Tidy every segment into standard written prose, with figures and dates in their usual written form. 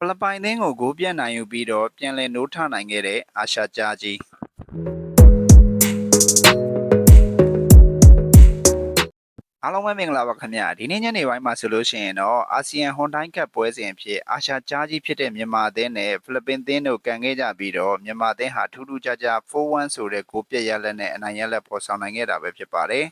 လစ်ပိုင်သင်းကိုဂိုးပြတ်နိုင်ယူပြီးတော့ပြန်လည်နိုးထနိုင်ခဲ့တဲ့အာရှကြားကြီးအားလုံးပဲမင်္ဂလာပါခင်ဗျာဒီနေ့ညနေပိုင်းမှာဆိုလို့ရှိရင်တော့အာဆီယံဟွန်တိုင်းကပ်ပွဲစဉ်အဖြစ်အာရှကြားကြီးဖြစ်တဲ့မြန်မာအသင်းနဲ့ဖိလစ်ပင်သင်းတို့ကန်ခဲ့ကြပြီးတော့မြန်မာအသင်းဟာထူးထူးခြားခြား 4-1 ဆိုတဲ့ဂိုးပြတ်ရလဒ်နဲ့အနိုင်ရလဒ်ပေါ်ဆောင်နိုင်ခဲ့တာပဲဖြစ်ပါတယ်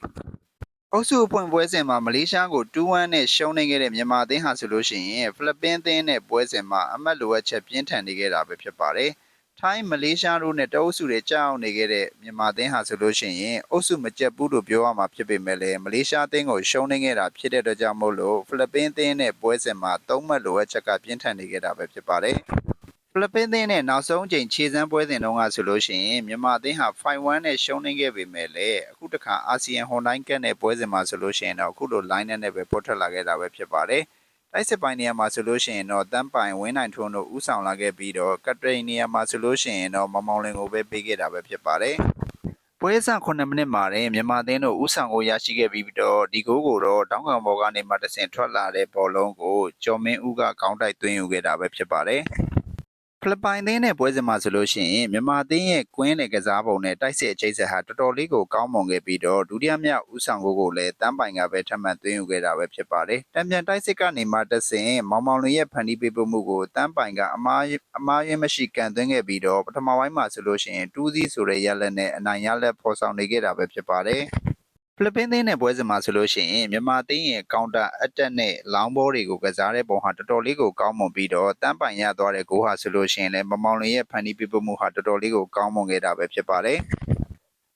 အုပ်စုအဖွင့်ပွဲစဉ်မှာမလေးရှားကို 2-1 နဲ့ရှုံးနေခဲ့တဲ့မြန်မာအသင်းဟာဆိုလို့ရှိရင်ဖိလစ်ပင်အသင်းနဲ့ပွဲစဉ်မှာအမှတ်လိုအပ်ချက်ပြင်းထန်နေခဲ့တာပဲဖြစ်ပါတယ်။ထိုင်းမလေးရှားတို့နဲ့တအုပ်စုတွေကြောက်နေခဲ့တဲ့မြန်မာအသင်းဟာဆိုလို့ရှိရင်အုပ်စုမကျက်ဘူးလို့ပြောရမှာဖြစ်ပေမဲ့လည်းမလေးရှားအသင်းကိုရှုံးနေခဲ့တာဖြစ်တဲ့အတွက်ကြောင့်မို့လို့ဖိလစ်ပင်အသင်းနဲ့ပွဲစဉ်မှာ3မှတ်လိုအပ်ချက်ကပြင်းထန်နေခဲ့တာပဲဖြစ်ပါတယ်။ဖိလစ်ပင်သင်းနဲ့နောက်ဆုံးအကြိမ်ခြေစမ်းပွဲစဉ်တုန်းကဆိုလို့ရှိရင်မြန်မာအသင်းဟာ 5-1 နဲ့ရှုံးနေခဲ့ပေမဲ့လည်းအခုတခါအာဆီယံဟွန်တိုင်းကပ်နဲ့ပွဲစဉ်မှာဆိုလို့ရှိရင်တော့အခုလို line နဲ့ပဲပေါ်ထွက်လာခဲ့တာပဲဖြစ်ပါတယ်။တိုက်စစ်ပိုင်းနေရာမှာဆိုလို့ရှိရင်တော့တန်းပိုင်ဝင်းနိုင်ထွန်းတို့ဥဆောင်လာခဲ့ပြီးတော့ကတ်တရိန်နေရာမှာဆိုလို့ရှိရင်တော့မောင်မောင်လင်းကိုပဲပေးခဲ့တာပဲဖြစ်ပါတယ်။ပွဲစဉ်9မိနစ်မှာတင်မြန်မာအသင်းတို့ဥဆောင်ကိုရရှိခဲ့ပြီးတော့ဒီဂိုးကိုတော့တောင်းကံဘော်ကနေမှတဆင့်ထွက်လာတဲ့ဘောလုံးကိုကျော်မင်းဦးကကောင်းတိုက်သွင်းယူခဲ့တာပဲဖြစ်ပါတယ်။ဖိလစ်ပိုင်သင်းနဲ့ပွဲစဉ်မှာဆိုလို့ရှိရင်မြန်မာအသင်းရဲ့ကွင်းနဲ့ကစားပုံနဲ့တိုက်စစ်အကျိတ်ဆက်ဟာတော်တော်လေးကိုကောင်းမွန်ခဲ့ပြီးတော့ဒုတိယမြောက်ဦးဆောင်ကိုလည်းတန်းပိုင်ကပဲထပ်မံသွင်းယူခဲ့တာပဲဖြစ်ပါတယ်။တံပြန်တိုက်စစ်ကနေမှတဆင့်မောင်မောင်လွင်ရဲ့ဖန်တီးပေးပို့မှုကိုတန်းပိုင်ကအမားရင်းမရှိကန်သွင်းခဲ့ပြီးတော့ပထမပိုင်းမှာဆိုလို့ရှိရင်2-0ဆိုတဲ့ရလဒ်နဲ့အနိုင်ရလဒ်ဖော်ဆောင်နေခဲ့တာပဲဖြစ်ပါတယ်။ဖိလစ်ပင်သင်းနဲ့ပွဲစဉ်မှာဆိုလို့ရှိရင်မြန်မာအသင်းရဲ့ကောင်တာအတက်နဲ့လောင်းဘောတွေကိုကစားတဲ့ပုံဟာတော်တော်လေးကိုကောင်းမွန်ပြီးတော့တန်းပိုင်ရသွားတဲ့ဂိုးဟာဆိုလို့ရှိရင်လည်းမမောင်လွင်ရဲ့ဖန်တီးပြပမှုဟာတော်တော်လေးကိုကောင်းမွန်ခဲ့တာပဲဖြစ်ပါတယ်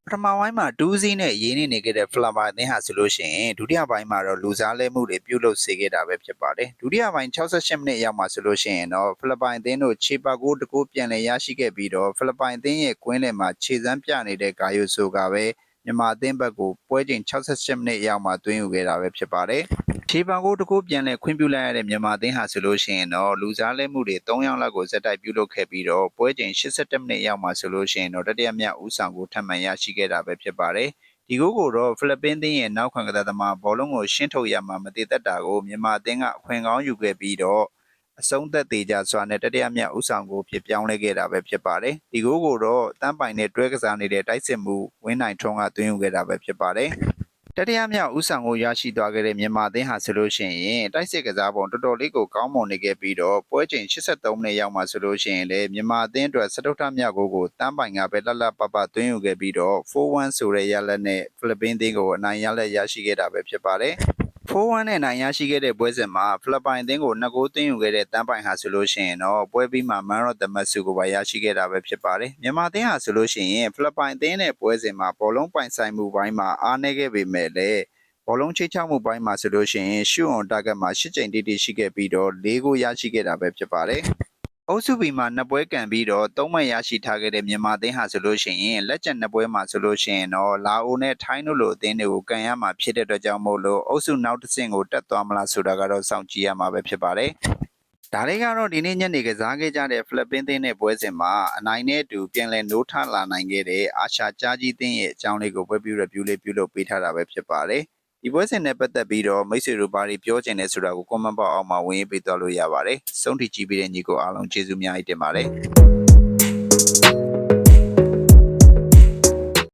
ပထမပိုင်းမှာ2-0နဲ့ရေးနေခဲ့တဲ့ဖလာပါအသင်းဟာဆိုလို့ရှိရင်ဒုတိယပိုင်းမှာတော့လူစားလဲမှုတွေပြုလုပ်စေခဲ့တာပဲဖြစ်ပါတယ်ဒုတိယပိုင်း68မိနစ်ရောက်မှဆိုလို့ရှိရင်တော့ဖိလစ်ပိုင်အသင်းတို့ခြေပါကိုတကူပြန်လည်ရရှိခဲ့ပြီးတော့ဖိလစ်ပိုင်အသင်းရဲ့ကွင်းလယ်မှာခြေစမ်းပြနေတဲ့ဂါယိုဆိုကပဲမြန်မာအသင်းဘက်ကိုပွဲချိန်68မိနစ်ရောက်မှသွင်းယူခဲ့တာပဲဖြစ်ပါတယ်။ခြေပါကိုတကူပြန်လဲခွင့်ပြုလိုက်ရတဲ့မြန်မာအသင်းဟာဆိုလို့ရှိရင်တော့လူစားလဲမှုတွေ3ရောင်းလောက်ကိုဇက်တိုက်ပြုလုပ်ခဲ့ပြီးတော့ပွဲချိန်82မိနစ်ရောက်မှဆိုလို့ရှိရင်တော့တတိယမြောက်ဦးဆောင်ကိုထပ်မံရရှိခဲ့တာပဲဖြစ်ပါတယ်။ဒီကိုတော့ဖိလစ်ပင်သင်းရဲ့နောက်ခံကစားသမားဘောလုံးကိုရှင်းထုတ်ရမှာမတည်သက်တာကိုမြန်မာအသင်းကအခွင့်ကောင်းယူခဲ့ပြီးတော့အဆုံးသက်သေးကြစွာနဲ့တတိယမြောက်ဥဆောင်ကိုဖြစ်ပြောင်းလဲခဲ့တာပဲဖြစ်ပါတယ်။ဒီကိုတော့တန်းပိုင်နဲ့တွဲကစားနေတဲ့တိုက်စစ်မှုဝင်းနိုင်ထွန်းကသွင်းယူခဲ့တာပဲဖြစ်ပါတယ်။တတိယမြောက်ဥဆောင်ကိုရရှိသွားခဲ့တဲ့မြန်မာအသင်းဟာဆိုလို့ရှိရင်တိုက်စစ်ကစားပုံတော်တော်လေးကိုကောင်းမွန်နေခဲ့ပြီးတော့ပွဲချိန်83မိနစ်ရောက်မှဆိုလို့ရှိရင်လည်းမြန်မာအသင်းအတွက်စတုထမြောက်ကိုတန်းပိုင်ကပဲလှလှပပသွင်းယူခဲ့ပြီးတော့4-1ဆိုတဲ့ရလဒ်နဲ့ဖိလစ်ပင်သင်းကိုအနိုင်ရလဒ်ရရှိခဲ့တာပဲဖြစ်ပါတယ်။4-1နဲ့နိုင်ရရှိခဲ့တဲ့ပွဲစဉ်မှာဖိလစ်ပိုင်အသင်းကို2ဂိုးသွင်းယူခဲ့တဲ့တန်းပိုင်ဟာဆိုလို့ရှိရင်တော့ပွဲပြီးမှမန်ရော့တမတ်စုကိုပါရရှိခဲ့တာပဲဖြစ်ပါတယ်။မြန်မာအသင်းဟာဆိုလို့ရှိရင်ဖိလစ်ပိုင်အသင်းနဲ့ပွဲစဉ်မှာဘောလုံးပိုင်ဆိုင်မှုပိုင်းမှာအားနည်းခဲ့ပေမဲ့လည်းဘောလုံးချိတ်ချမှုပိုင်းမှာဆိုလို့ရှိရင်ရှုံတာဂတ်မှာ8ချိန်တိတိရှိခဲ့ပြီးတော့4ဂိုးရရှိခဲ့တာပဲဖြစ်ပါတယ်။အုပ်စုဘီမှာ2ပွဲကန်ပြီးတော့3မှတ်ရရှိထားခဲ့တဲ့မြန်မာအသင်းဟာဆိုလို့ရှိရင်လက်ကျန်2ပွဲမှာဆိုလို့ရှိရင်တော့လာအိုနဲ့ထိုင်းတို့လိုအသင်းတွေကိုကန်ရမှာဖြစ်တဲ့အတွက်ကြောင့်မို့လို့အုပ်စုနောက်တစ်ဆင့်ကိုတက်သွားမလားဆိုတာကတော့စောင့်ကြည့်ရမှာပဲဖြစ်ပါတယ်။ဒါလေးကတော့ဒီနေ့ညနေကစားခဲ့ကြတဲ့ဖိလစ်ပင်သင်းနဲ့ပွဲစဉ်မှာအနိုင်နဲ့အတူပြန်လည်နိုးထလာနိုင်ခဲ့တဲ့အာရှကြားကြီးသင်းရဲ့အကြောင်းလေးကိုပြုလုပ်ပေးထားတာပဲဖြစ်ပါတယ်။ဒီပွဲစဉ်နဲ့ပတ်သက်ပြီးတော့မိတ်ဆွေတို့ဘာတွေပြောချင်လဲဆိုတာကို comment box အောက်မှာဝင်ရေးပေးသွားလို့ရပါတယ်။ဆုံးထိကြည့်ပေးတဲ့ညီကိုအားလုံးကျေးဇူးအများကြီးတင်ပါတယ်။